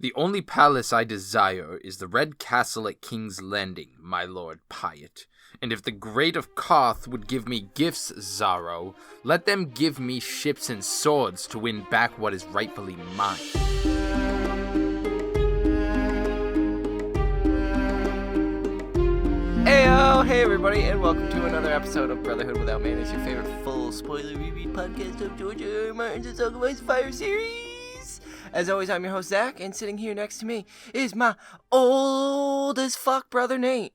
The only palace I desire is the Red Castle at King's Landing, my lord Piet. And if the great of Qarth would give me gifts, Xaro, let them give me ships and swords to win back what is rightfully mine. Hey everybody, and welcome to another episode of Brotherhood Without Manners, your favorite full spoiler reread podcast of George R.R. Martin's Song of Ice and Fire series. As always, I'm your host Zach, and sitting here next to me is my old as fuck brother Nate.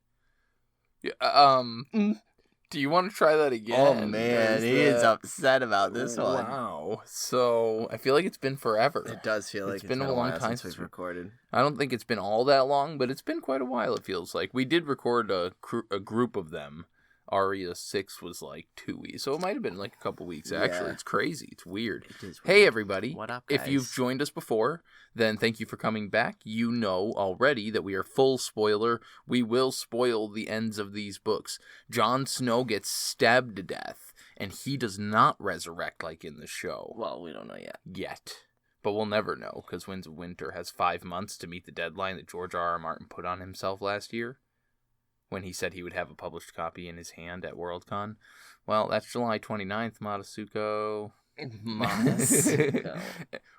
Do you want to try that again? Oh man, he is upset about this one. Wow. So, I feel like it's been forever. It does feel like it's been a long time since we've recorded. I don't think it's been all that long, but it's been quite a while, it feels like. We did record a group of them. Aria 6 was like 2 weeks, so it might have been like a couple weeks, actually. Yeah. It's crazy. It's weird. It is weird. Hey, everybody. What up, guys? If you've joined us before, then thank you for coming back. You know already that we are full spoiler. We will spoil the ends of these books. Jon Snow gets stabbed to death, and he does not resurrect like in the show. Well, we don't know yet. But we'll never know, because Winds of Winter has 5 months to meet the deadline that George R.R. Martin put on himself last year, when he said he would have a published copy in his hand at Worldcon. Well, that's July 29th, Matasuko.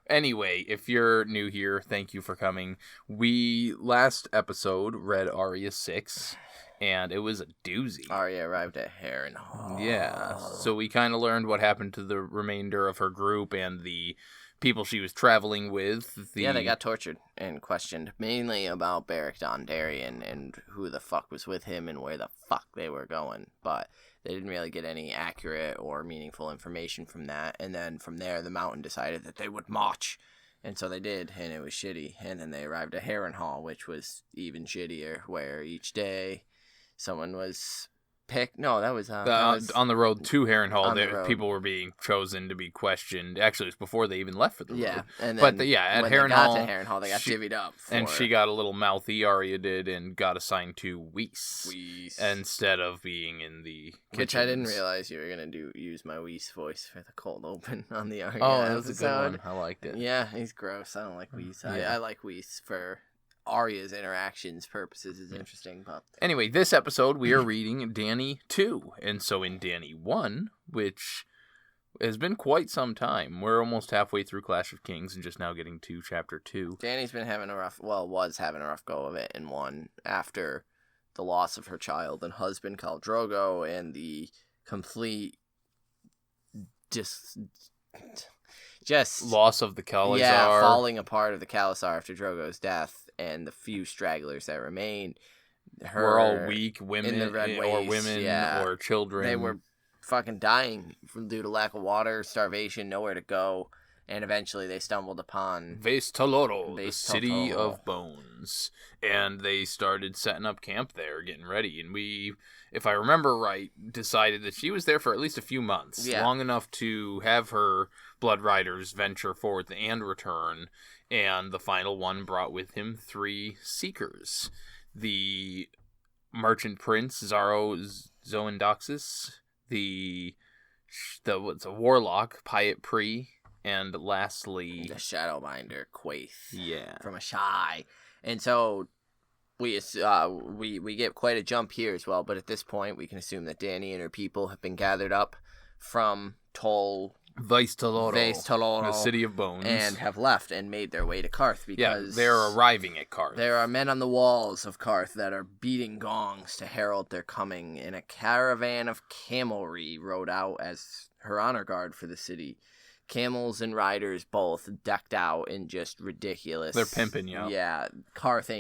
Anyway, if you're new here, thank you for coming. We, last episode, read Arya 6, and it was a doozy. Arya arrived at Harrenhal. Yeah, so we kind of learned what happened to the remainder of her group and the people she was traveling with. Yeah, they got tortured and questioned, mainly about Beric Dondarrion and who the fuck was with him and where the fuck they were going. But they didn't really get any accurate or meaningful information from that. And then from there, the Mountain decided that they would march. And so they did, and it was shitty. And then they arrived at Harrenhal, which was even shittier, where each day someone was picked. No, that was on the road to Harrenhal. People were being chosen to be questioned. Actually, it was before they even left for the road. Yeah, and then at when Harrenhal, they got to Harrenhal, they got divvied up. And she got a little mouthy, Arya did, and got assigned to Weiss instead of being in the kitchens. Which I didn't realize you were gonna use my Weiss voice for the cold open on the Arya. Oh, that was a good one. I liked it. Yeah, he's gross. I don't like Weiss. I like Weiss for Arya's interactions purposes is interesting, but anyway, this episode we are reading Dany 2, and so in Dany 1, which has been quite some time, we're almost halfway through Clash of Kings and just now getting to chapter 2. Dany's been was having a rough go of it in 1 after the loss of her child and husband Khal Drogo and the complete just loss of the Khalasar. Yeah, falling apart of the Khalasar after Drogo's death. And the few stragglers that remain, we're all weak women, in the Red Waste, or children. They were fucking dying due to lack of water, starvation, nowhere to go, and eventually they stumbled upon Vaes Taloro, the city of bones, and they started setting up camp there, getting ready. And we, if I remember right, decided that she was there for at least a few months, long enough to have her Blood Riders venture forth and return. And the final one brought with him 3 Seekers. The Merchant Prince, Xaro Zoendoxus, the Warlock, Piet Pri, and lastly the Shadowbinder, Quaithe. Yeah. From Asshai. And so we get quite a jump here as well, but at this point we can assume that Dany and her people have been gathered up from Vaes Taloro, the city of bones, and have left and made their way to Qarth because they're arriving at Qarth. There are men on the walls of Qarth that are beating gongs to herald their coming, and a caravan of camelry rode out as her honor guard for the city. Camels and riders both decked out in just ridiculous. They're pimping, Yeah, Qarth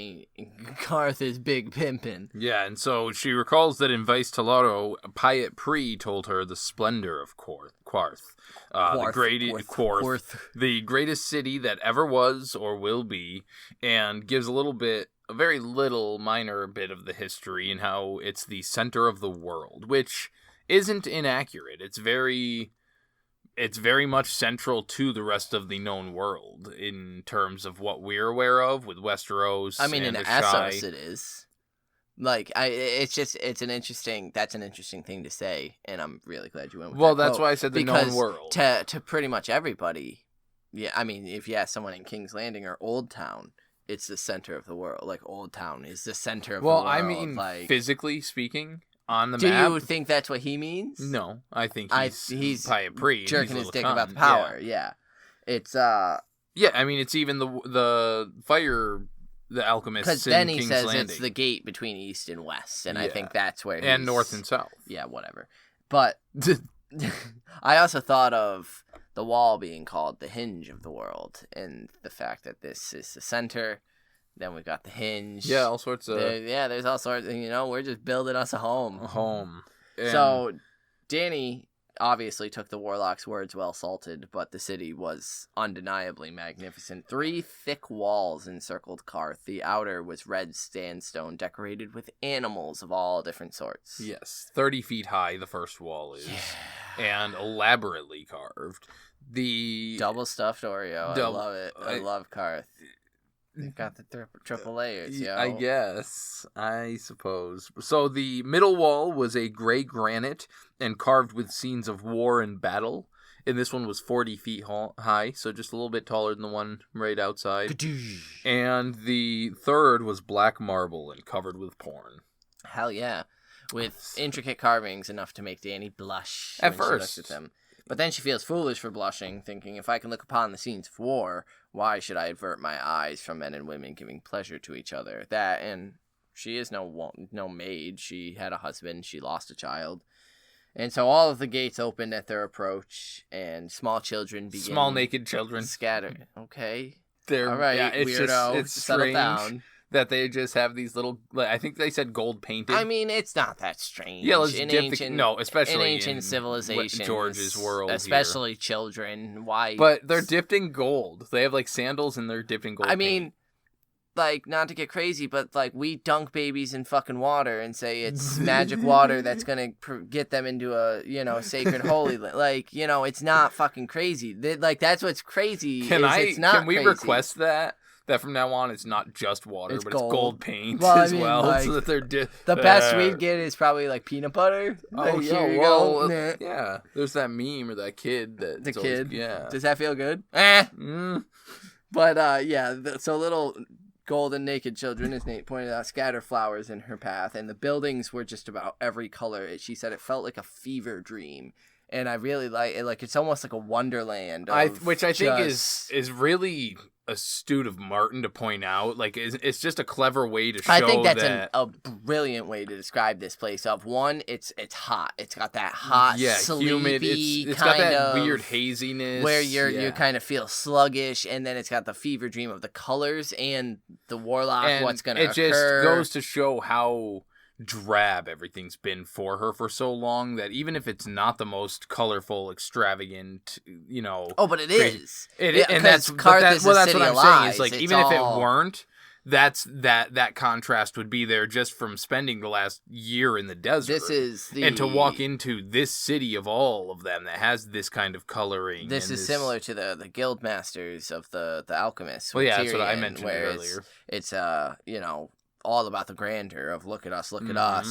is big pimping. Yeah, and so she recalls that in Vaes Taloro, Piet Pri told her the splendor of Qarth. The greatest city that ever was or will be, and gives a very little minor bit of the history and how it's the center of the world, which isn't inaccurate. It's very much central to the rest of the known world in terms of what we're aware of with Westeros. I mean, and in Asshai. Essos it is. That's an interesting thing to say, and I'm really glad you went with that. Well, that's why I said the known world. To pretty much everybody, yeah, I mean, if you ask someone in King's Landing or Old Town, it's the center of the world. Like, Old Town is the center of the Well, world. I mean, like, physically speaking, on the do map. Do you think that's what he means? No, I think he's probably a priest. Jerking his dick about the power. Yeah. It's, Yeah, I mean, it's even the fire, the alchemist. Because then he says Landing. it's the gate between east and west, and I think that's where and north and south. Yeah, whatever. But I also thought of the wall being called the hinge of the world, and the fact that this is the center. Then we got the hinge. Yeah, all sorts of... there's all sorts of, we're just building us a home. A home. And... So, Dany obviously took the warlock's words well salted, but the city was undeniably magnificent. 3 thick walls encircled Qarth. The outer was red sandstone decorated with animals of all different sorts. Yes, 30 feet high the first wall is, and elaborately carved. The double stuffed Oreo. I love it. I love Qarth. They've got the triple layers, yo. I guess. I suppose. So the middle wall was a gray granite and carved with scenes of war and battle. And this one was 40 feet high, so just a little bit taller than the one right outside. And the third was black marble and covered with porn. Hell yeah. With intricate carvings enough to make Dany blush at when first. She looks at them. But then she feels foolish for blushing, thinking, if I can look upon the scenes of war, why should I avert my eyes from men and women giving pleasure to each other? That, and she is no maid. She had a husband. She lost a child. And so all of the gates opened at their approach, and small children begin... Small naked children. Scatter. Okay. They're, all right, it's weirdo. It's settle strange. Down. That they just have these little, I think they said gold painted. I mean, it's not that strange. Yeah, let's especially in ancient civilizations, George's world, especially here. Children. Why? But they're dipped in gold. They have like sandals and they're dipped in gold. I mean, like, not to get crazy, but like we dunk babies in fucking water and say it's magic water that's gonna get them into a sacred holy. Like, it's not fucking crazy. Like, that's what's crazy. Can we request that? That from now on, it's not just water, it's gold paint as well. Like, so that they're the best we'd get is probably like peanut butter. Oh, here you go. Yeah. There's that meme or that kid that the kid. Yeah. Does that feel good? But so little golden naked children, as Nate pointed out, scatter flowers in her path, and the buildings were just about every color. She said it felt like a fever dream. And I really like it. Like, it's almost like a wonderland. Which I think is really astute of Martin to point out. Like, it's just a clever way to show that... I think that's a brilliant way to describe this place. One, it's hot. It's got that hot, humid. It's got that weird haziness. Where you kind of feel sluggish, and then it's got the fever dream of the colors and the warlock, and what's going to occur. It just goes to show how drab everything's been for her for so long that even if it's not the most colorful, extravagant, but it is. And that's what I'm saying is, like, even if it weren't, that contrast would be there just from spending the last year in the desert. And to walk into this city of all of them that has this kind of coloring. This is similar to the guild masters of the alchemists. Well, yeah, Tyrion, that's what I mentioned earlier. It's all about the grandeur of look at us,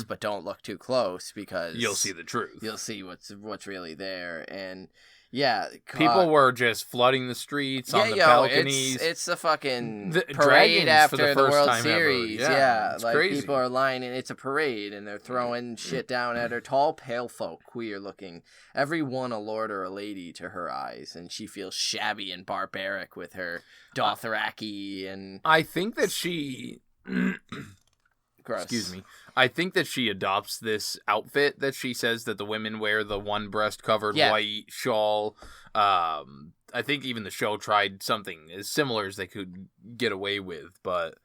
but don't look too close because you'll see the truth. You'll see what's really there. And yeah, people were just flooding the streets on the balconies. It's a fucking parade after the World Series. Yeah, like crazy. People are lining. It's a parade, and they're throwing shit down at her. Tall, pale folk, queer looking. Every one a lord or a lady to her eyes, and she feels shabby and barbaric with her Dothraki. And I think that she. Gross. Excuse me. I think that she adopts this outfit that she says that the women wear, the one breast covered white shawl. I think even the show tried something as similar as they could get away with, but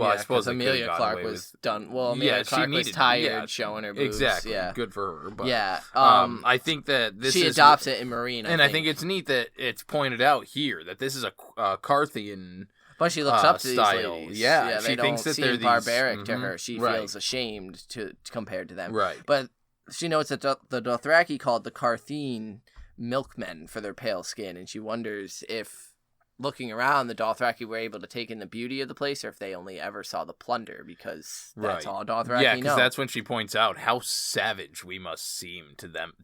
I suppose Emilia Clarke was done. Well, Emilia Clarke was tired showing her boobs. Exactly. Yeah. Good for her. But, I think that she adopts it in Marine. I think it's neat that it's pointed out here that this is a Qarthian. But she looks up to style. These ladies. Yeah, she thinks that they're barbaric to her. She feels ashamed to compared to them. Right. But she knows that the Dothraki called the Qartheen milkmen for their pale skin, and she wonders if, looking around, the Dothraki were able to take in the beauty of the place, or if they only ever saw the plunder, because that's all Dothraki know. Yeah, because that's when she points out how savage we must seem to them,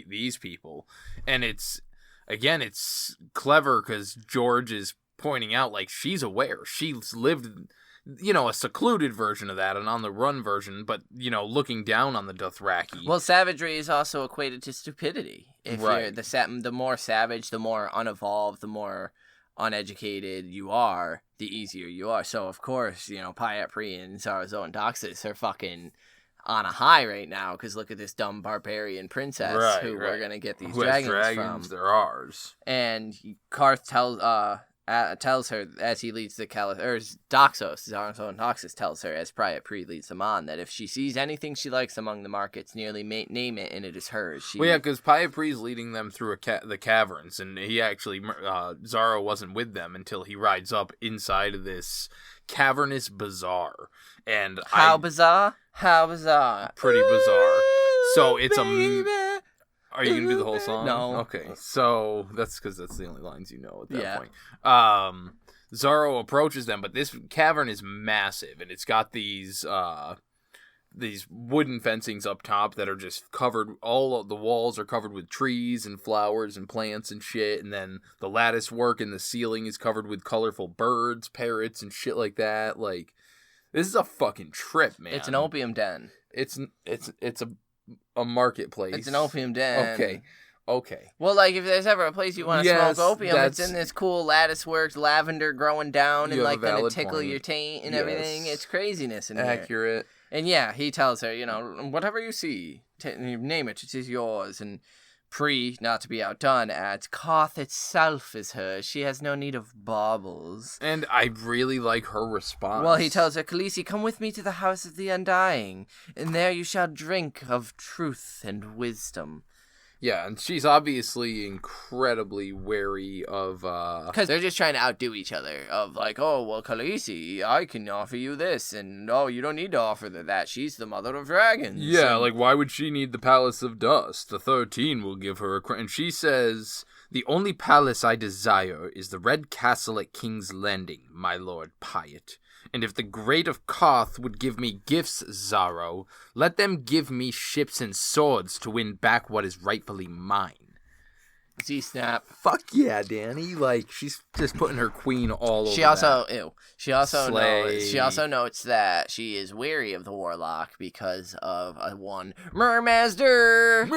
these people. And it's clever because George is pointing out, like, she's aware. She's lived, a secluded version of that, an on-the-run version, but, looking down on the Dothraki. Well, savagery is also equated to stupidity. If right. you're the more savage, the more unevolved, the more uneducated you are, the easier you are. So, of course, Pyat Pri and Zarazo and Doxus are fucking on a high right now, because look at this dumb barbarian princess who we're going to get these dragons from. They're ours. And Qarth tells her as he leads the Doxos, Zarazo and Doxus tells her as Pyat Pri leads them on, that if she sees anything she likes among the markets, nearly name it and it is hers. Because Pyat Pri's leading them through the caverns, and he actually, Zaro wasn't with them until he rides up inside of this cavernous bazaar. And How bizarre? Pretty bizarre. So it's Are you going to do the whole song? No. Okay, so that's because that's the only lines you know at that point. Zaro approaches them, but this cavern is massive, and it's got these wooden fencings up top that are just covered. All of the walls are covered with trees and flowers and plants and shit, and then the lattice work in the ceiling is covered with colorful birds, parrots, and shit like that. Like, this is a fucking trip, man. It's an opium den. It's a marketplace. It's an opium den. Okay. Well, like, if there's ever a place you want to smoke opium, it's in this cool lattice work, lavender growing down, and like gonna tickle your taint and everything. It's craziness in here. Accurate. And yeah, he tells her, whatever you see, name it, it is yours. And Pri, not to be outdone, adds, Qarth itself is hers. She has no need of baubles. And I really like her response. Well, he tells her, Khaleesi, come with me to the house of the Undying, and there you shall drink of truth and wisdom. Yeah, and she's obviously incredibly wary of, because they're just trying to outdo each other, of like, oh, well, Khaleesi, I can offer you this, and oh, you don't need to offer that, she's the mother of dragons. Yeah, like, why would she need the Palace of Dust? The 13 will give her a crown. And she says, the only palace I desire is the Red Castle at King's Landing, my lord Pyat. And if the great of Qarth would give me gifts, Zaro, let them give me ships and swords to win back what is rightfully mine. Z-snap. Fuck yeah, Dany. Like, she's just putting her queen all over She also notes that she is wary of the warlock because of one Mermaster.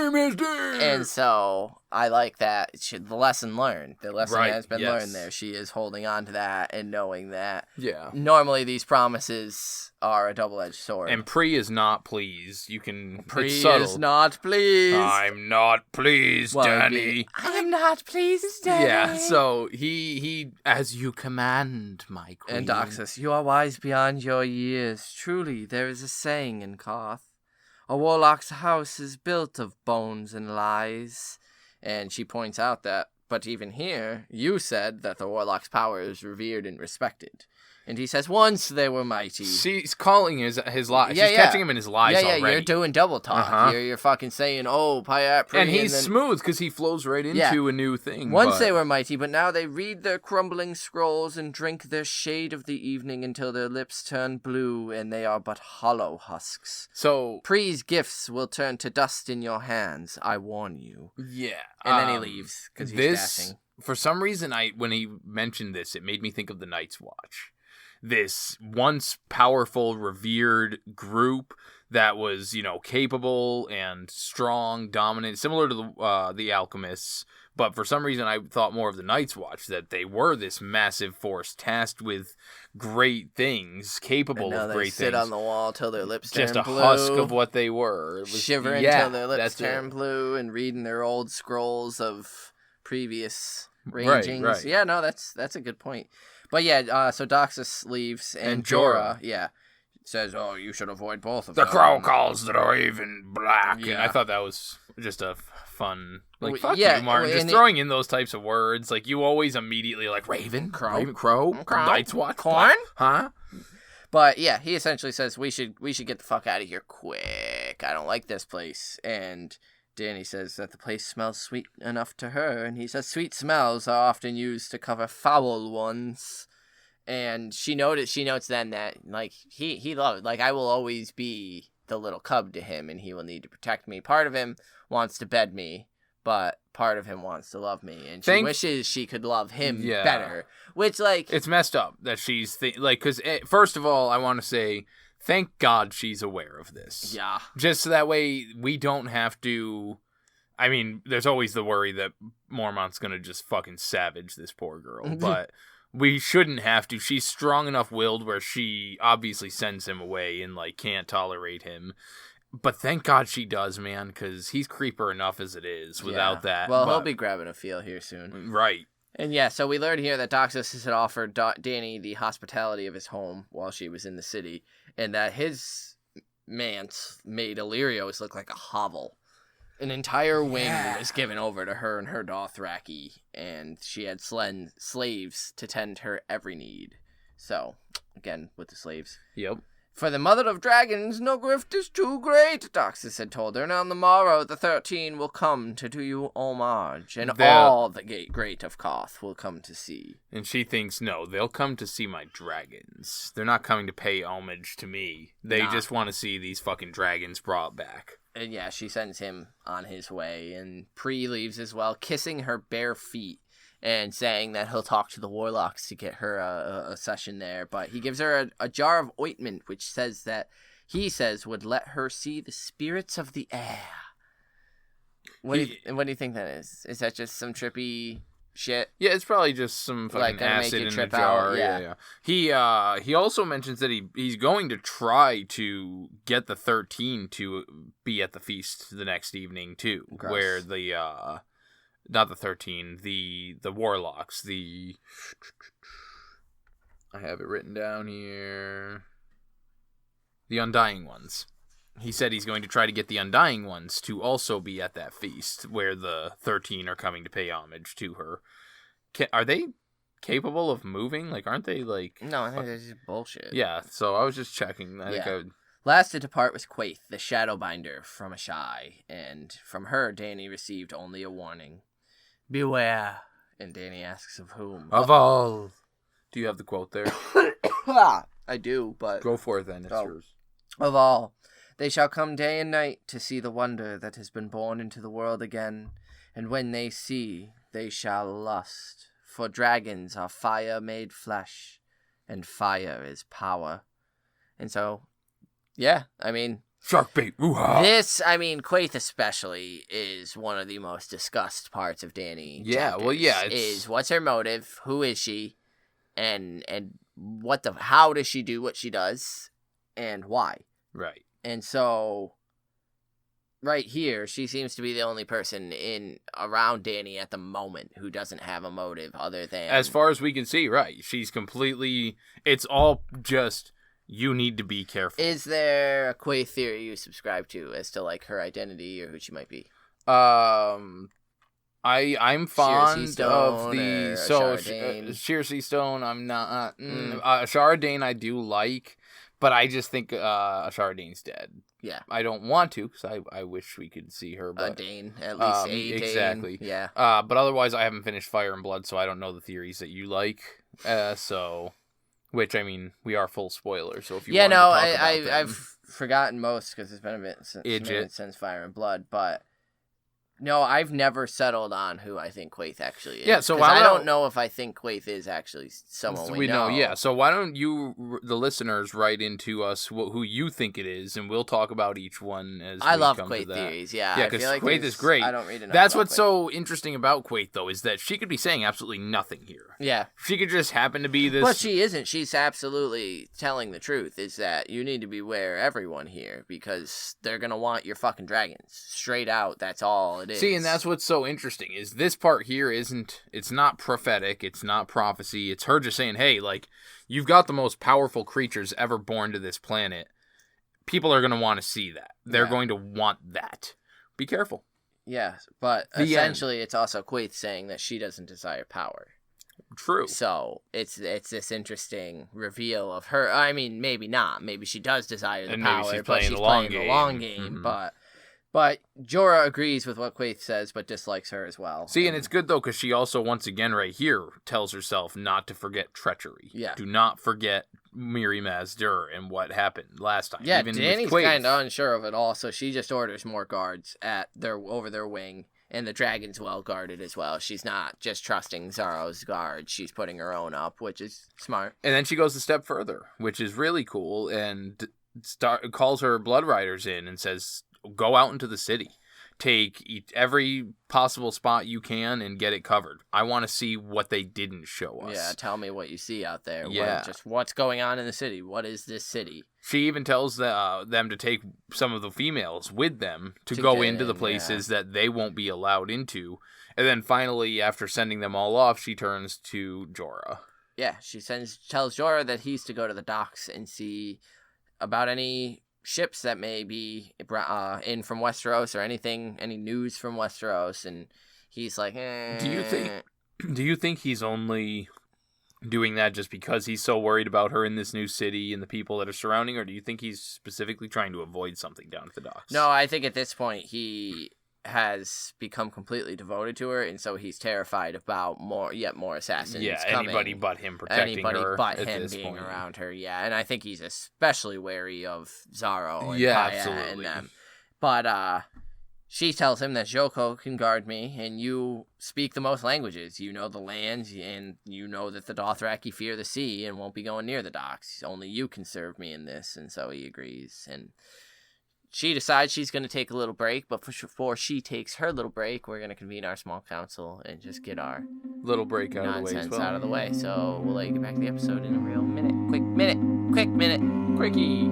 And so I like that. The lesson learned. The lesson has been learned there. She is holding on to that and knowing that. Yeah. Normally these promises are a double-edged sword. And Pri is not pleased. Pri is not pleased. I'm not pleased, Dany. I'm not pleased, Dany. Yeah, so he as you command, my queen. And Doxus, you are wise beyond your years. Truly, there is a saying in Qarth. A warlock's house is built of bones and lies. And she points out that, but even here, you said that the warlock's power is revered and respected. And he says, once they were mighty. She's calling his lies. She's catching him in his lies already. Yeah, you're doing double talk. You're fucking saying, oh, Pyat Pri. And he's smooth because he flows right into a new thing. Once they were mighty, but now they read their crumbling scrolls and drink their shade of the evening until their lips turn blue and they are but hollow husks. So Pri's gifts will turn to dust in your hands, I warn you. Yeah. And then he leaves because he's dashing. For some reason, when he mentioned this, it made me think of the Night's Watch. This once powerful, revered group that was, capable and strong, dominant, similar to the Alchemists. But for some reason, I thought more of the Night's Watch, that they were this massive force tasked with great things, capable of great things. They sit on the wall till their lips turn blue. Just a husk of what they were. It was, shivering till their lips turn blue and reading their old scrolls of previous rangings. Right. Yeah, no, that's a good point. But yeah, so Doxus leaves, and Jorah, says, oh, you should avoid both of them. The crow calls the raven black. Yeah. And I thought that was just a fun, fuck you, Martin. Just throwing in those types of words. Like, you always immediately, raven, crow, Night's Watch, corn? Huh? But yeah, he essentially says, we should get the fuck out of here quick. I don't like this place. And Dany says that the place smells sweet enough to her, and he says sweet smells are often used to cover foul ones. And she notes then that, he loves, I will always be the little cub to him, and he will need to protect me. Part of him wants to bed me, but part of him wants to love me, and she wishes she could love him better. Which, it's messed up that she's because first of all, I want to say thank God she's aware of this. Yeah, just so that way we don't have to. I mean, there's always the worry that Mormont's gonna just fucking savage this poor girl, but we shouldn't have to. She's strong enough willed where she obviously sends him away and can't tolerate him. But thank God she does, man, because he's creeper enough as it is without that. Well, he'll be grabbing a feel here soon. Right. And so we learned here that Doxus had offered Dany the hospitality of his home while she was in the city, and that his manse made Illyrio's look like a hovel. An entire wing was given over to her and her Dothraki, and she had slaves to tend her every need. So, again, with the slaves. Yep. For the mother of dragons, no grift is too great, Doxus had told her, and on the morrow the 13 will come to do you homage, and all the great of Qarth will come to see. And she thinks, no, they'll come to see my dragons. They're not coming to pay homage to me. They just want to see these fucking dragons brought back. And she sends him on his way, and Pre leaves as well, kissing her bare feet. And saying that he'll talk to the warlocks to get her a session there. But he gives her a jar of ointment, which says that he says would let her see the spirits of the air. What do you think that is? Is that just some trippy shit? Yeah, it's probably just some fucking acid in a jar. Yeah. He also mentions that he's going to try to get the 13 to be at the feast the next evening, too. Gross. Where the... not the 13, the warlocks, I have it written down here. The Undying Ones. He said he's going to try to get the Undying Ones to also be at that feast where the 13 are coming to pay homage to her. Are they capable of moving? Aren't they No, I think that's just bullshit. Yeah, so I was just checking. Last to depart was Quaithe the Shadowbinder from Asshai, and from her Dany received only a warning. Beware. And Dany asks of whom? Of all. Do you have the quote there? I do, but... Go for it then, it's yours. Of all. They shall come day and night to see the wonder that has been born into the world again. And when they see, they shall lust. For dragons are fire made flesh, and fire is power. And so, Shark bait, woo-ha! Quaithe especially is one of the most discussed parts of Dany. Yeah, is what's her motive? Who is she? And how does she do what she does? And why? Right. And so, right here, she seems to be the only person around Dany at the moment who doesn't have a motive other than... As far as we can see, right. She's completely... It's all just... You need to be careful. Is there a Quaithe theory you subscribe to as to her identity or who she might be? I'm fond of the Shearsea Stone. I'm not Ashara Dane. I do like, but I just think Ashara Dane's dead. Yeah, I don't want to because I wish we could see her. But, a Dane, at least a Dane. Exactly. Yeah. But otherwise, I haven't finished Fire and Blood, so I don't know the theories that you like. Which, we are full spoilers, so if you want to talk about them. I've forgotten most because it's been a bit since Fire and Blood, but no, I've never settled on who I think Quaithe actually is. Yeah, so I don't know if I think Quaithe is actually someone we know. Yeah, so why don't you, the listeners, write into us who you think it is, and we'll talk about each one as I love come Quaithe to that. Theories, yeah. Yeah, because Quaithe is great. I don't read enough. That's what's so interesting about Quaithe, though, is that she could be saying absolutely nothing here. Yeah. She could just happen to be this... But she isn't. She's absolutely telling the truth, is that you need to beware everyone here, because they're going to want your fucking dragons. Straight out, that's all it is. See, and that's what's so interesting, is this part here it's not prophetic, it's not prophecy, it's her just saying, hey, you've got the most powerful creatures ever born to this planet. People are going to want to see that. They're going to want that. Be careful. Yeah, but essentially it's also Quaithe saying that she doesn't desire power. True. So it's this interesting reveal of her. Maybe not. Maybe she does desire the power, but she's playing the long game. Mm-hmm. But Jorah agrees with what Quaithe says, but dislikes her as well. See, and it's good, though, because she also, once again, right here, tells herself not to forget treachery. Yeah. Do not forget Mirri Maz Dur and what happened last time. Yeah, Dany's kind of unsure of it all, so she just orders more guards over their wing And the dragon's well guarded as well. She's not just trusting Xaro's guard. She's putting her own up, which is smart. And then she goes a step further, which is really cool, and calls her blood riders in and says, go out into the city. Take every possible spot you can and get it covered. I want to see what they didn't show us. Yeah, tell me what you see out there. Yeah. What's going on in the city? What is this city? She even tells them to take some of the females with them to go into the places that they won't be allowed into. And then finally, after sending them all off, she turns to Jorah. Yeah, she tells Jorah that he's to go to the docks and see about any ships that may be in from Westeros or any news from Westeros. And he's like, Do you think he's only doing that just because he's so worried about her in this new city and the people that are surrounding her? Or do you think he's specifically trying to avoid something down at the docks? No, I think at this point he has become completely devoted to her, and so he's terrified about more assassins coming. Anybody but him protecting her. Anybody but him being around her, and I think he's especially wary of Xaro and Kaya absolutely. and them. But she tells him that Joko can guard me, and you speak the most languages. You know the lands, and you know that the Dothraki fear the sea and won't be going near the docks. Only you can serve me in this, and so he agrees. And she decides she's going to take a little break, but before she takes her little break, we're going to convene our small council and just get our little break out of the way nonsense out of the way. So we'll let you get back to the episode in a real minute. Quick minute. Quickie.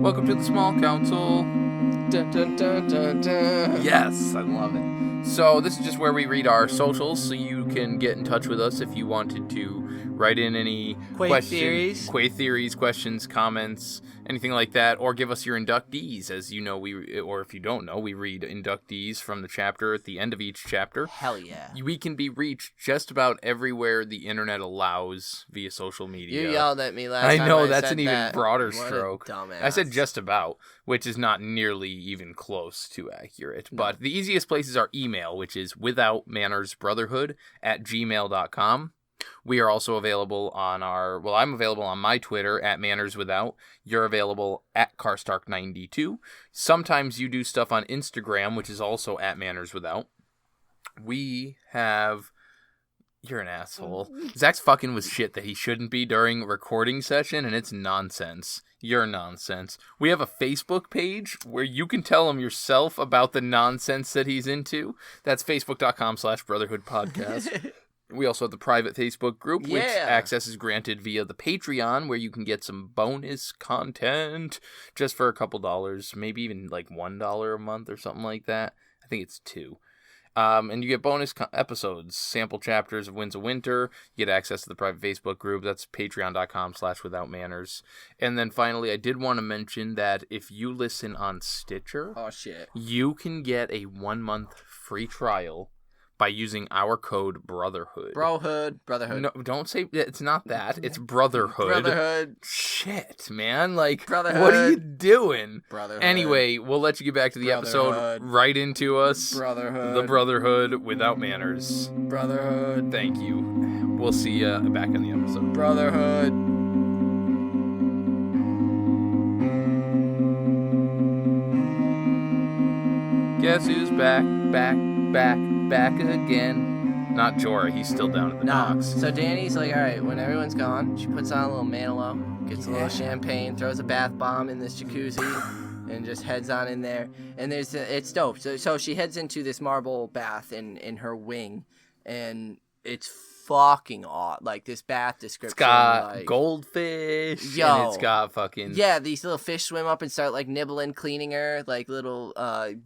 Welcome to the small council. Dun, dun, dun, dun, dun. Yes, I love it. So this is just where we read our socials, so you can get in touch with us if you wanted to write in any Quaithe theories, questions, comments, anything like that, or give us your inductees. As you know, or if you don't know, we read inductees from the chapter at the end of each chapter. Hell yeah. We can be reached just about everywhere the internet allows via social media. You yelled at me last time. I know, that's an even broader stroke. Dumbass. I said just about, which is not nearly even close to accurate. No. But the easiest places are email, which is withoutmannersbrotherhood@gmail.com. We are also available on I'm available on my Twitter @mannerswithout. You're available @Carstark92. Sometimes you do stuff on Instagram, which is also @mannerswithout. We have... You're an asshole. Zach's fucking with shit that he shouldn't be during a recording session, and it's nonsense. You're nonsense. We have a Facebook page where you can tell him yourself about the nonsense that he's into. That's facebook.com/brotherhoodpodcast. We also have the private Facebook group, which access is granted via the Patreon, where you can get some bonus content just for a couple dollars, maybe even like $1 a month or something like that. I think it's $2. And you get bonus episodes, sample chapters of Winds of Winter. You get access to the private Facebook group. That's patreon.com/withoutmanners. And then finally, I did want to mention that if you listen on Stitcher, you can get a 1-month free trial by using our code Brotherhood. Brotherhood. No, don't say it's not that. It's Brotherhood. Brotherhood. Shit, man. Like, Brotherhood. What are you doing? Brotherhood. Anyway, we'll let you get back to the episode. Right into us. Brotherhood. The Brotherhood Without Manners. Brotherhood. Thank you. We'll see you back in the episode. Brotherhood. Guess who's back again? Not Jorah, he's still down at the docks. So Dany's like, alright, when everyone's gone, she puts on a little Manilow, gets a little champagne, throws a bath bomb in this jacuzzi, and just heads on in there. And it's dope. So she heads into this marble bath in her wing, and it's fucking odd. Like, this bath description. It's got goldfish. And it's got fucking... Yeah, these little fish swim up and start, like, nibbling, cleaning her. Like, little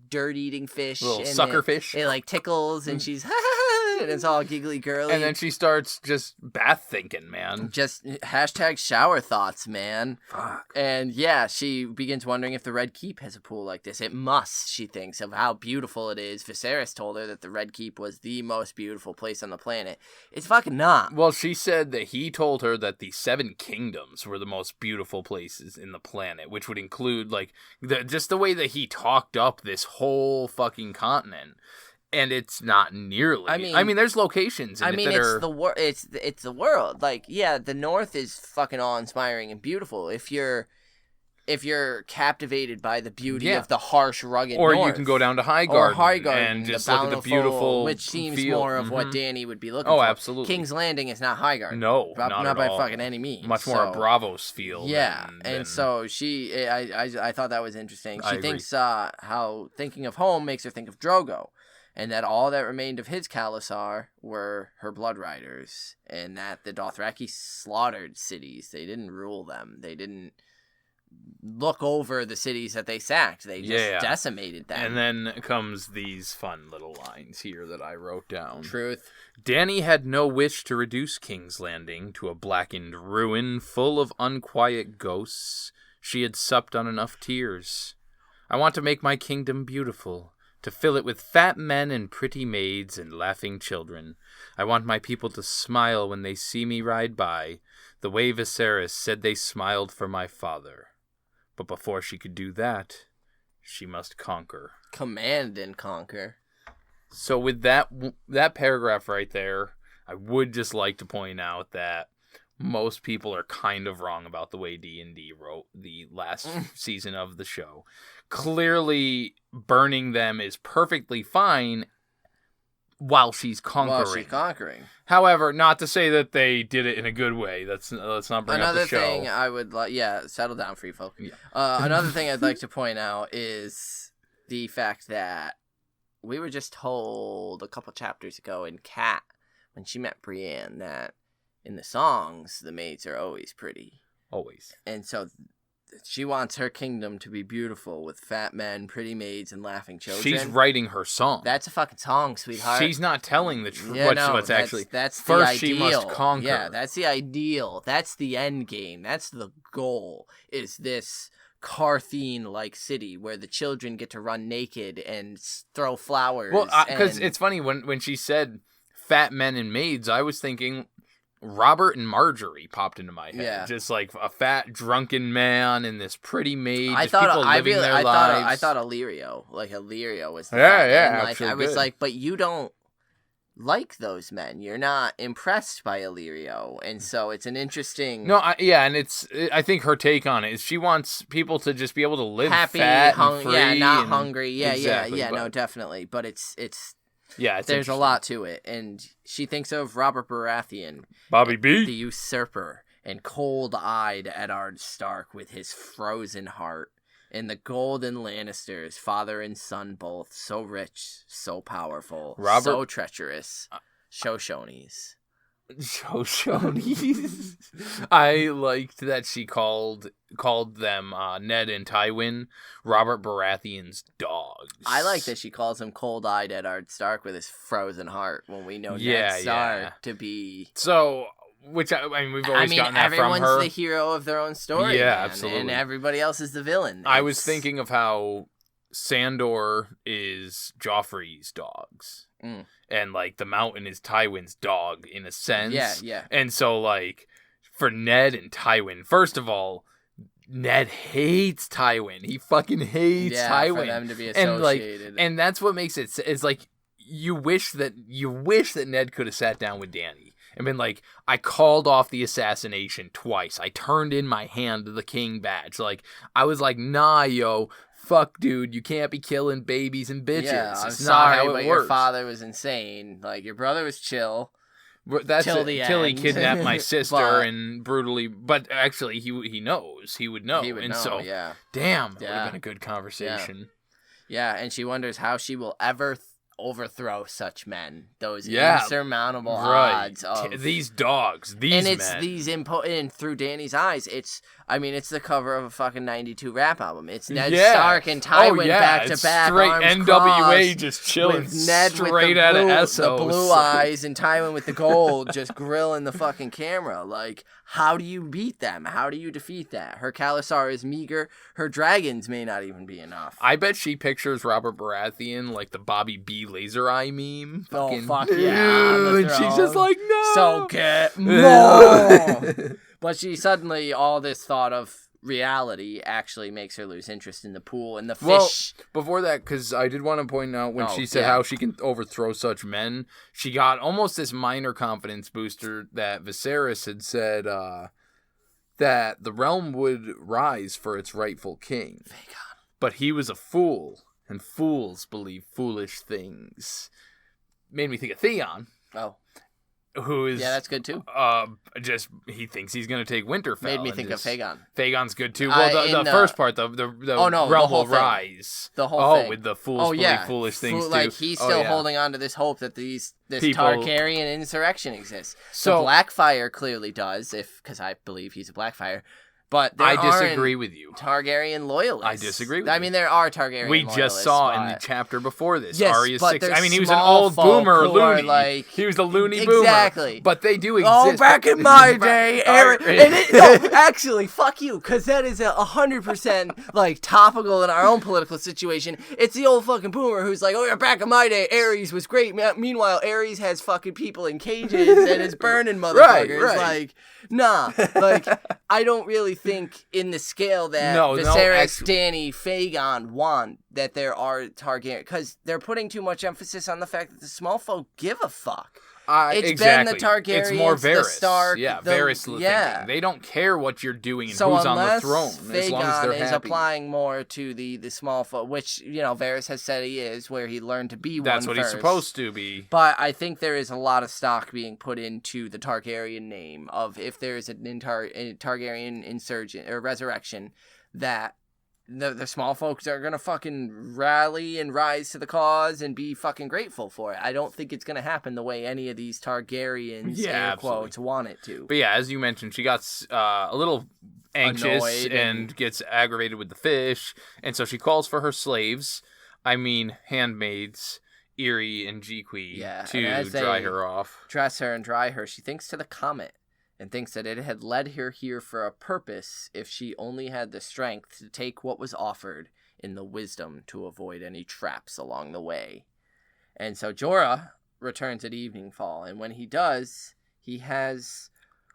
dirt-eating fish. Little sucker fish. It, like, tickles, and she's... and it's all giggly girly. And then she starts just bath thinking, man. Just #shower thoughts, man. Fuck. And yeah, she begins wondering if the Red Keep has a pool like this. It must, she thinks, of how beautiful it is. Viserys told her that the Red Keep was the most beautiful place on the planet. It's fucking not. Well, she said that he told her that the 7 kingdoms were the most beautiful places in the planet, which would include, like, just the way that he talked up this whole fucking continent. And it's not nearly. I mean, there's locations. It's the world. Like, yeah, the North is fucking awe-inspiring and beautiful. If you're if you're captivated by the beauty of the harsh, rugged Or north. you can go down to Highgarden and just look at the beautiful which seems field. more of what Dany would be looking for. Oh, absolutely. King's Landing is not Highgarden. No, not by all. fucking any means. Much more a Bravos feel. Yeah, and so I thought that was interesting. She thinks how thinking of home makes her think of Drogo, and that all that remained of his Khalasar were her blood riders, and that the Dothraki slaughtered cities. They didn't rule them. They didn't look over the cities that they sacked. They just decimated them. And then comes these fun little lines here that I wrote down. Truth. Dany had no wish to reduce King's Landing to a blackened ruin full of unquiet ghosts. She had supped on enough tears. I want to make my kingdom beautiful, to fill it with fat men and pretty maids and laughing children. I want my people to smile when they see me ride by, the way Viserys said they smiled for my father. But before she could do that, she must conquer. Command and conquer. So with that paragraph right there, I would just like to point out that most people are kind of wrong about the way D&D wrote the last season of the show. Clearly, burning them is perfectly fine while she's conquering. However, not to say that they did it in a good way. Let's not bring up the show. Another thing I would like... Yeah, settle down, free folk. Yeah. Another thing I'd like to point out is the fact that we were just told a couple chapters ago in Cat, when she met Brienne, that in the songs, the maids are always pretty. Always. And so she wants her kingdom to be beautiful with fat men, pretty maids, and laughing children. She's writing her song. That's a fucking song, sweetheart. She's not telling the truth. What's actually... That's first, the ideal. she must conquer. Yeah, that's the ideal. That's the end game. That's the goal, is this Qarthine-like city where the children get to run naked and throw flowers. Well, because it's funny, when she said fat men and maids, I was thinking... Robert and Marjorie popped into my head. Yeah. Just like a fat, drunken man and this pretty maid. I thought Illyrio. Like, Illyrio was the fact. And, like, I was like, but you don't like those men. You're not impressed by Illyrio. And so it's an interesting... No, and I think her take on it is she wants people to just be able to live happy, fat and free. Yeah, not hungry. Yeah, exactly, no, definitely. But it's yeah, there's a lot to it, and she thinks of Robert Baratheon, Bobby B, the usurper, and cold-eyed Eddard Stark with his frozen heart, and the Golden Lannisters, father and son both, so rich, so powerful, so treacherous, Shoshones. I liked that she called them Ned and Tywin Robert Baratheon's dogs. I like that she calls him cold-eyed Eddard Stark with his frozen heart when we know Ned Stark to be... So, which, we've always gotten that from her. Everyone's the hero of their own story, yeah, man, absolutely. And everybody else is the villain. I was thinking of how Sandor is Joffrey's dogs. Mm. And, like, the mountain is Tywin's dog, in a sense. Yeah. And so, like, for Ned and Tywin, first of all, Ned hates Tywin. He fucking hates Tywin. For them to be associated. And that's what makes it, it's like, you wish that Ned could have sat down with Dany and been like, I called off the assassination twice. I turned in my hand to the king badge. Like, I was like, nah, yo, fuck, dude, you can't be killing babies and bitches. Yeah, I'm it's sorry, not how it but works. your father was insane. Like, your brother was chill. That's till the till he end. kidnapped my sister and brutally. But actually, he knows. He would know. Damn, that would have been a good conversation. Yeah, and she wonders how she will ever overthrow such men. Those insurmountable odds of these dogs. These and it's men. these and through Dany's eyes, it's the cover of a fucking '92 rap album. It's Ned Stark and Tywin back to back, straight arms NWA crossed, just chilling with Ned straight with out of the Essos. blue eyes, and Tywin with the gold, just grilling the fucking camera. Like, how do you beat them? How do you defeat that? Her Khalasar is meager. Her dragons may not even be enough. I bet she pictures Robert Baratheon like the Bobby B laser eye meme. Oh, fuck yeah. And she's just like, no. So get more. But she suddenly, all this thought of reality actually makes her lose interest in the pool and the fish. Well, before that, because I did want to point out when she said how she can overthrow such men, she got almost this minor confidence booster that Viserys had said that the realm would rise for its rightful king. Vagon. But he was a fool, and fools believe foolish things. Made me think of Theon. Oh. Who is... Yeah, that's good, too. He thinks he's going to take Winterfell. Made me think of Vagon. Vagon's good, too. Well, the first part, the realm will rise. The whole thing. Oh, with the fools believe foolish things, too. Like, he's still holding on to this hope that this Targaryen insurrection exists. So Blackfyre clearly does, because I believe he's a Blackfyre. But I disagree with you. Targaryen loyalists. I disagree with you. I mean, there are Targaryen loyalists. We just saw in the chapter before this. Yes, Arya's but 6. I mean, he was an old boomer loony. He was the loony boomer. Exactly. But they do exist. Oh, back in my day, actually, fuck you, because that is 100% like topical in our own political situation. It's the old fucking boomer who's like, oh yeah, back in my day, Ares was great. Meanwhile, Ares has fucking people in cages and is burning motherfuckers. Right. Like, nah. Like, I don't really think in the scale that Viserys, Dany, Vagon want that there are Targaryen, because they're putting too much emphasis on the fact that the small folk give a fuck. It's been the Targaryens, it's more Varys. The Stark, Varys thinking. They don't care what you're doing and who's on the throne, as long as they're happy. Is applying more to the small folk, which, Varys has said he is, where he learned to be That's one what first. He's supposed to be. But I think there is a lot of stock being put into the Targaryen name of if there is a Targaryen insurgent or resurrection, that the small folks are gonna fucking rally and rise to the cause and be fucking grateful for it. I don't think it's gonna happen the way any of these Targaryens, air quotes, want it to. But yeah, as you mentioned, she got a little anxious and gets aggravated with the fish, and so she calls for her slaves, handmaids, Eerie and Jiqui, to dry her off. Dress her and dry her. She thinks to the comet, and thinks that it had led her here for a purpose if she only had the strength to take what was offered and the wisdom to avoid any traps along the way. And so Jorah returns at eveningfall, and when he does, he has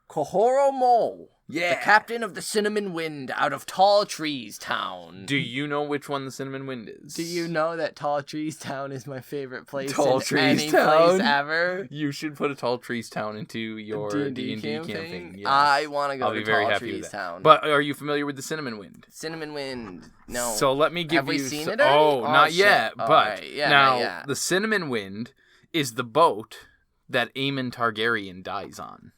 Qohora Mole, the captain of the Cinnamon Wind out of Tall Trees Town. Do you know which one the Cinnamon Wind is? Do you know that Tall Trees Town is my favorite place place ever? You should put a Tall Trees Town into your D&D campaign. Yes. I want to go to Tall Trees Town. But are you familiar with the Cinnamon Wind? Cinnamon Wind, no. So let me give you... Have we seen it already? Not yet, but right. The Cinnamon Wind is the boat that Aemon Targaryen dies on.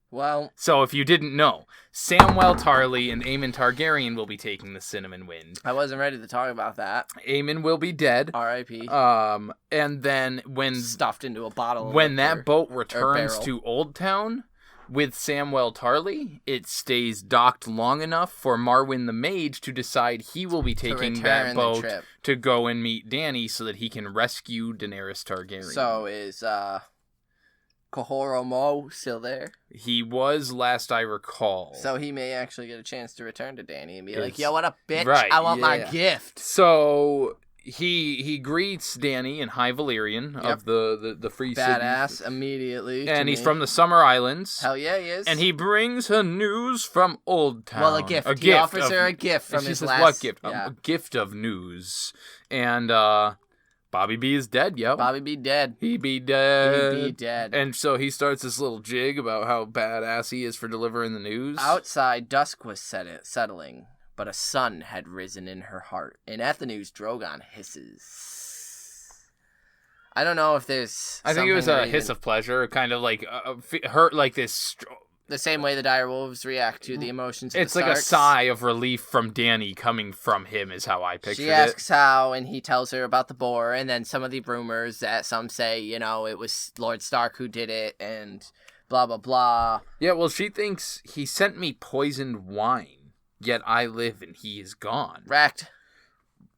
Well, so if you didn't know, Samwell Tarly and Aemon Targaryen will be taking the Cinnamon Wind. I wasn't ready to talk about that. Aemon will be dead. R.I.P. And then when stuffed into a bottle. When that boat returns to Old Town with Samwell Tarly, it stays docked long enough for Marwyn the Mage to decide he will be taking that boat to go and meet Dany so that he can rescue Daenerys Targaryen. So is Qohora Mole still there? He was, last I recall. So he may actually get a chance to return to Dany and be like, yo, what up, bitch? Right, I want my gift. So he greets Dany in High Valyrian of the free city. Badass immediately. And he's from the Summer Islands. Hell yeah, he is. And he brings her news from Old Town. Well, a gift. He offers her a gift from his last... What gift? Yeah. A gift of news. And Bobby B is dead, yo. Bobby B dead. He be dead. He be dead. And so he starts this little jig about how badass he is for delivering the news. Outside, dusk was settling, but a sun had risen in her heart. And at the news, Drogon hisses. I don't know if there's... I think it was a hiss of pleasure, kind of like hurt like this... The same way the direwolves react to the emotions of It's the like a sigh of relief from Dany coming from him is how I pictured it. She asks how, and he tells her about the boar, and then some of the rumors that some say, it was Lord Stark who did it, and blah, blah, blah. Yeah, well, she thinks he sent me poisoned wine, yet I live and he is gone. Wrecked.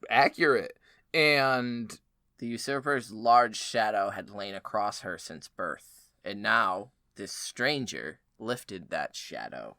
Accurate. And... The usurper's large shadow had lain across her since birth, and now, this stranger... lifted that shadow.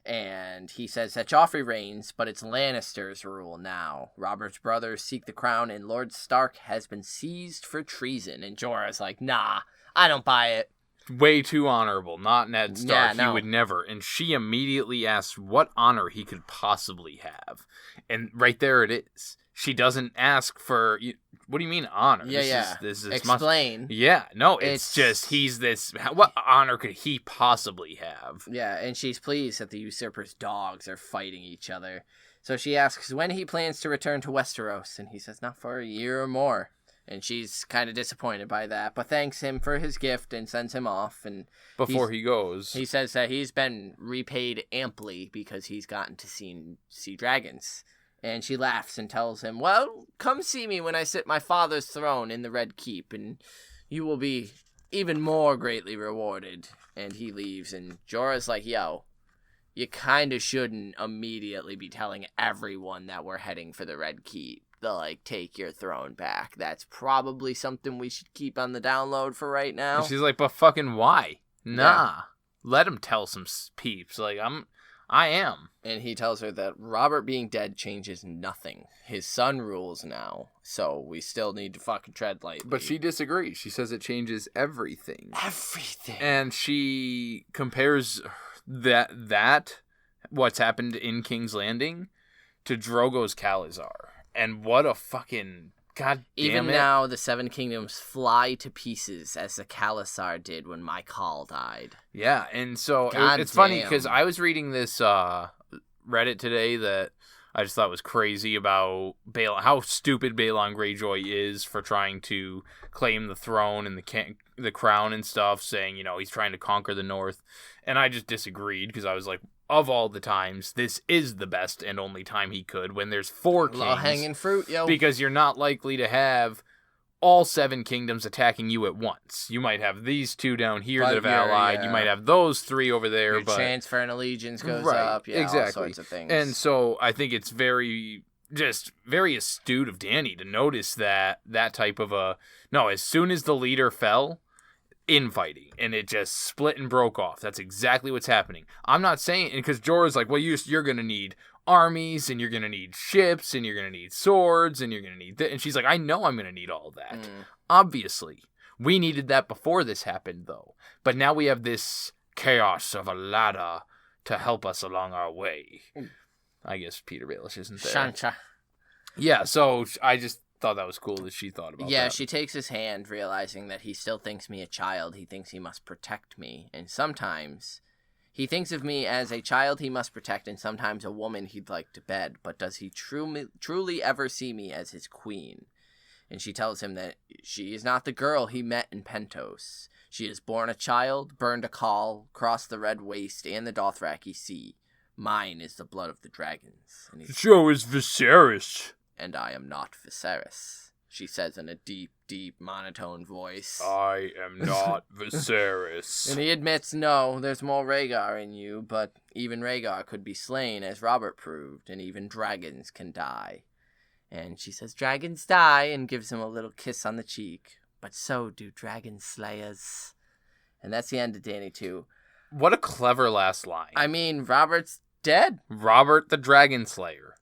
And he says that Joffrey reigns, but it's Lannisters rule now. Robert's brothers seek the crown, and Lord Stark has been seized for treason. And Jorah's like, nah, I don't buy it. Way too honorable. Not Ned Stark. He would never. And she immediately asks what honor he could possibly have. And right there it is. she doesn't ask for. What do you mean honor? This is explain. No, it's just he's this. What honor could he possibly have? Yeah, and she's pleased that the usurper's dogs are fighting each other. So she asks when he plans to return to Westeros, and he says not for a year or more. And she's kind of disappointed by that, but thanks him for his gift and sends him off. And before he goes, he says that he's been repaid amply because he's gotten to see dragons. And she laughs and tells him, well, come see me when I sit my father's throne in the Red Keep, and you will be even more greatly rewarded. And he leaves, and Jorah's like, yo, you kind of shouldn't immediately be telling everyone that we're heading for the Red Keep to, like, take your throne back. That's probably something we should keep on the download for right now. And she's like, but fucking why? Nah. Let him tell some peeps. Like, I am. And he tells her that Robert being dead changes nothing. His son rules now, so we still need to fucking tread lightly. But she disagrees. She says it changes everything. Everything. And she compares that what's happened in King's Landing to Drogo's Khalizar. And what a fucking... God damn Even it. now, the Seven Kingdoms fly to pieces as the Khalizar did when Mycall died. Yeah, and so it's funny because I was reading this Reddit today that I just thought was crazy about how stupid Balon Greyjoy is for trying to claim the throne and the crown and stuff, saying, he's trying to conquer the North. And I just disagreed because I was like, of all the times, this is the best and only time he could when there's 4 kings. Low-hanging fruit, yo. Because you're not likely to have all 7 kingdoms attacking you at once. You might have these 2 down here that have allied. You might have those 3 over there. Your transfer and allegiance goes up. Yeah, exactly. All sorts of things. And so I think it's very astute of Dany to notice that type of as soon as the leader fell, infighting, and it just split and broke off. That's exactly what's happening. I'm not saying, because Jorah's like, well, you're going to need armies, and you're going to need ships, and you're going to need swords, and you're going to need and she's like, I know I'm going to need all that. Obviously. We needed that before this happened, though. But now we have this chaos of a ladder to help us along our way. I guess Peter Baelish isn't there. Shancha. Yeah, so I just thought that was cool that she thought about that. Yeah, she takes his hand, realizing that he still thinks me a child. He thinks he must protect me. And sometimes he thinks of me as a child he must protect, and sometimes a woman he'd like to bed. But does he truly ever see me as his queen? And she tells him that she is not the girl he met in Pentos. She is born a child, burned a call, crossed the Red Waste and the Dothraki Sea. Mine is the blood of the dragons. And so is Viserys. And I am not Viserys, she says in a deep, deep monotone voice. I am not Viserys. And he admits, no, there's more Rhaegar in you, but even Rhaegar could be slain, as Robert proved, and even dragons can die. And she says, dragons die, and gives him a little kiss on the cheek. But so do dragon slayers. And that's the end of Dany 2. What a clever last line. I mean, Robert's dead. Robert the Dragon Slayer.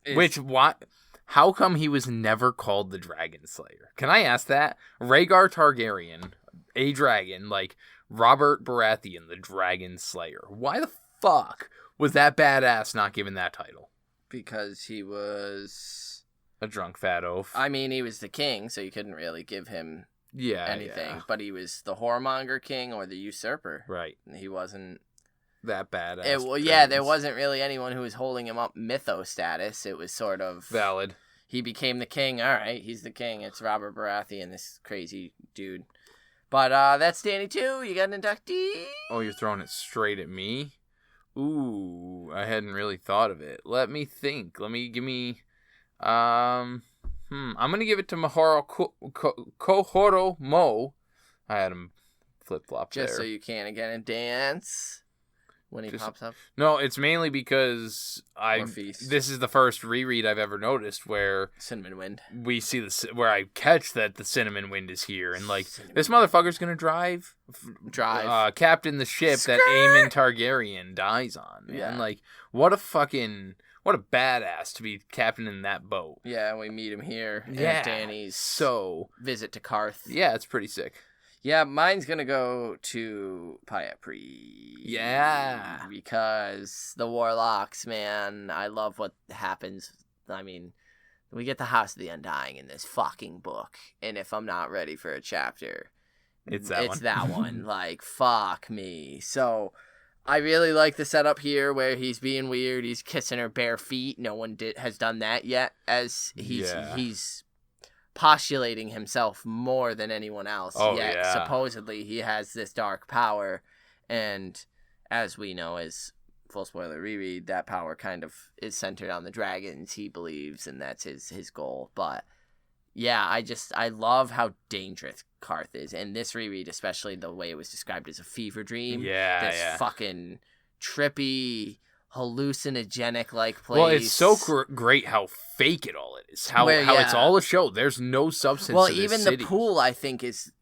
How come he was never called the Dragon Slayer? Can I ask that? Rhaegar Targaryen, a dragon, like Robert Baratheon, the Dragon Slayer. Why the fuck was that badass not given that title? Because he was a drunk fat oaf. I mean, he was the king, so you couldn't really give him anything. Yeah. But he was the whoremonger king or the usurper. Right. He wasn't that badass. There wasn't really anyone who was holding him up mythos status. It was sort of valid. He became the king. All right, he's the king. It's Robert Baratheon, this crazy dude. But that's Dany 2. You got an inductee? Oh, you're throwing it straight at me? Ooh, I hadn't really thought of it. Let me think. I'm gonna give it to Mahoro Kohoro Mo. I had him flip-flop there. Just so you can again and dance when he pops up? No, it's mainly because this is the first reread I've ever noticed where Cinnamon Wind. We see where I catch that the Cinnamon Wind is here, and like this motherfucker's gonna drive, captain the ship that Aemon Targaryen dies on. Yeah. And like, what a badass to be captaining that boat. Yeah, we meet him here at Dany's visit to Qarth. Yeah, it's pretty sick. Yeah, mine's gonna go to Pyapri. Yeah. Because the Warlocks, man, I love what happens. I mean, We get the House of the Undying in this fucking book, and if I'm not ready for a chapter, it's that one. Like, fuck me. So I really like the setup here where he's being weird. He's kissing her bare feet. No one has done that yet, as he's postulating himself more than anyone else. Yet supposedly he has this dark power, and as we know, as full spoiler reread, that power kind of is centered on the dragons, he believes, and that's his goal. But yeah, I love how dangerous Qarth is, and this reread, especially the way it was described as a fever dream. This fucking trippy, hallucinogenic like place. Well, it's so great how fake it all is. How it's all a show. There's no substance. Well, to this even city. The pool, I think, is,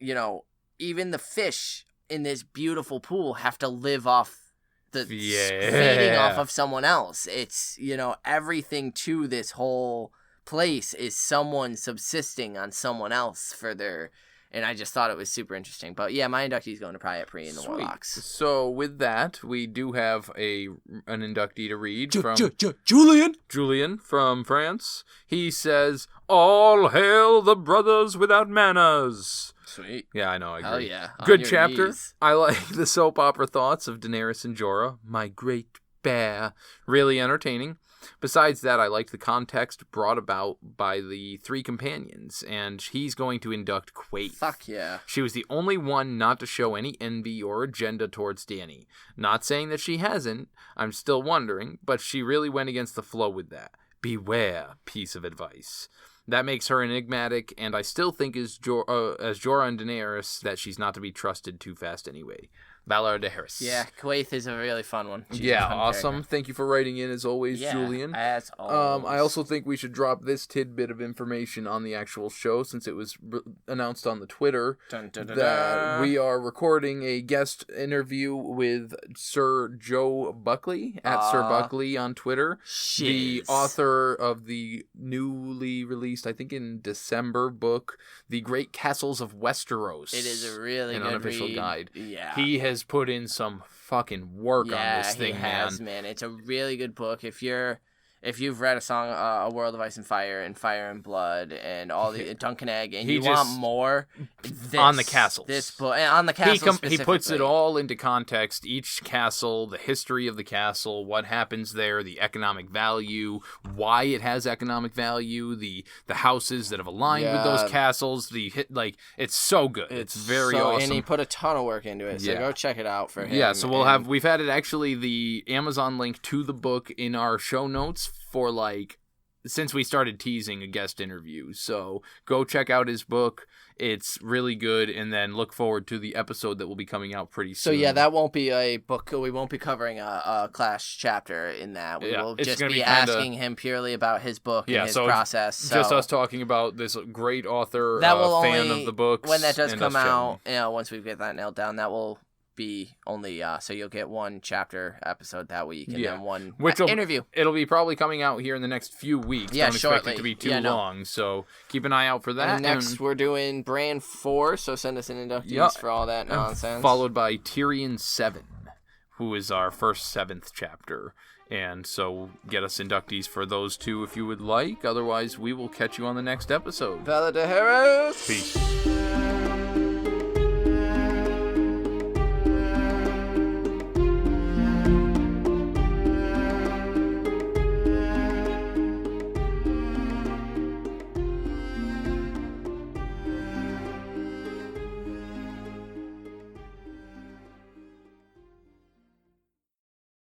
even the fish in this beautiful pool have to live off feeding off of someone else. It's, everything to this whole place is someone subsisting on someone else for their, and I just thought it was super interesting. But yeah, my inductee is going to Pri in the Warlocks. So with that, we do have an inductee to read from Julian from France. He says, "All hail the brothers without manners." Sweet. Yeah, I know. I agree. Hell yeah. Good chapter. Knees. I like the soap opera thoughts of Daenerys and Jorah. My great bear. Really entertaining. Besides that, I liked the context brought about by the three companions, and he's going to induct Quaithe. Fuck yeah. She was the only one not to show any envy or agenda towards Dany. Not saying that she hasn't. I'm still wondering, but she really went against the flow with that. Beware, piece of advice. That makes her enigmatic, and I still think as Jorah and Daenerys that she's not to be trusted too fast anyway. Valar Daenerys. Yeah, Quaithe is a really fun one. She's awesome. Character. Thank you for writing in, as always, Julian. As always. I also think we should drop this tidbit of information on the actual show, since it was announced on the Twitter that we are recording a guest interview with Sir Joe Buckley, at Sir Buckley on Twitter. The author of the newly released, I think in December, book, The Great Castles of Westeros. It is a really good unofficial read. Guide. Yeah. He has put in some fucking work on this thing, man. It's a really good book. If you've read A World of Ice and Fire and Blood and all the Duncan Egg, and you want more, on the castles. This book on the castles. He puts it all into context. Each castle, the history of the castle, what happens there, the economic value, why it has economic value, the houses that have aligned with those castles. It's so good. It's very awesome. And he put a ton of work into it. So go check it out for him. Yeah. So we've added actually the Amazon link to the book in our show notes for since we started teasing a guest interview. So go check out his book. It's really good, and then look forward to the episode that will be coming out pretty soon. So yeah, that won't be a book. We won't be covering a Clash chapter in that. We will just be asking him purely about his book and his process. So just us talking about this great author, fan of the books. When that does come out, once we get that nailed down, that will be only so you'll get one chapter episode that week and then one interview. It'll be probably coming out here in the next few weeks. Don't expect it to be too long, so keep an eye out for that. And next we're doing Bran 4, so send us an inductees for all that nonsense. Followed by Tyrion 7, who is our first 7th chapter. And so get us inductees for those two if you would like. Otherwise, we will catch you on the next episode. Valar Daenerys! Peace.